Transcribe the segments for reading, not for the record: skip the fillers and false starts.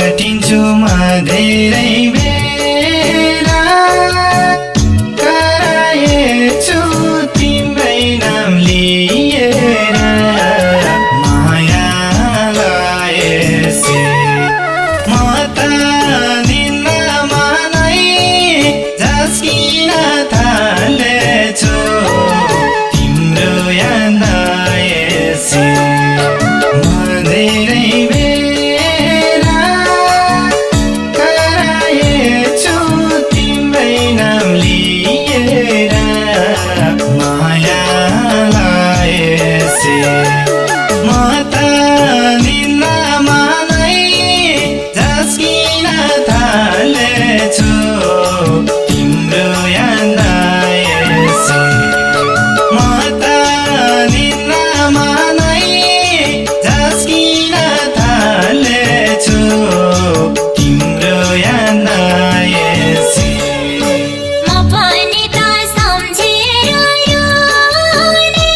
छुटिन्छु म धेरै बेला कराएछु तिम्रै नाम लिएर माया लाएसी म त निन्दामा नै झस्किन थालेछु तिम्रो याद आएसी म धेरै बेला कराएछु तिम्रै नाम लिएर माया लाएसी म त निन्दामा नै झस्किन थालेछु तिम्रो याद आएसी म त निन्दामा नै झस्किन थालेछु तिम्रो याद आएसी म पनि त सम्झेर रोने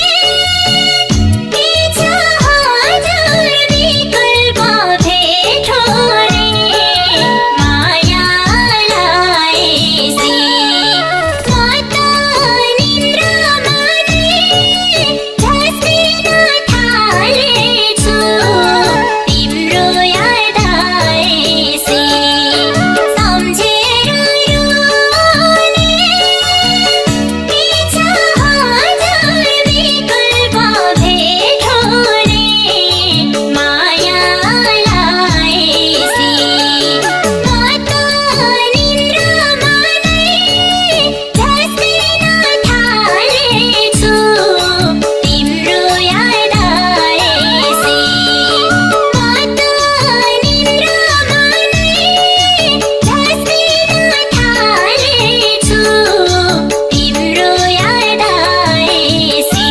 इच्छा हजुर विकल्प भेटो रे माया लाएसी म त निन्द्रामा नै झस्किन थालेछु तिम्रो याद आएसी सम्झेर रोने इच्छा हजुर विकल्प भेटो रे माया लाएसी म त निन्द्रामा नै झस्किन थालेछु तिम्रो याद आएसी म त निन्द्रामा नै झस्किन थालेछु तिम्रो याद आएसी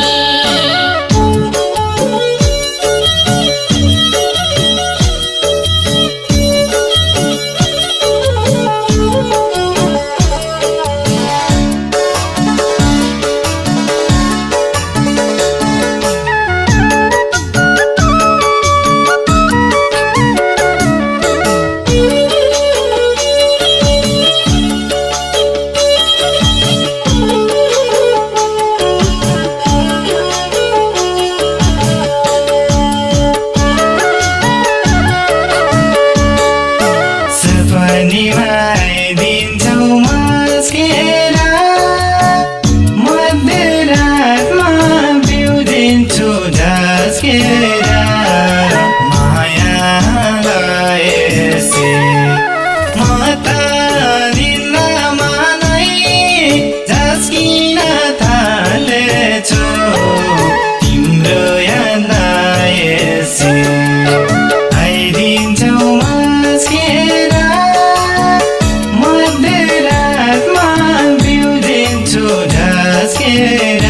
सपनीमा आइदिन्छौ मस्केर मध्यरातमा बिउजिन्छु झस्केर माया लाएसी म त निन्दामा नै झस्किन थालेछु तिम्रो याद आएसी आइदिन्छौ मस्केर मध्यरातमा बिउजिन्छु झस्केर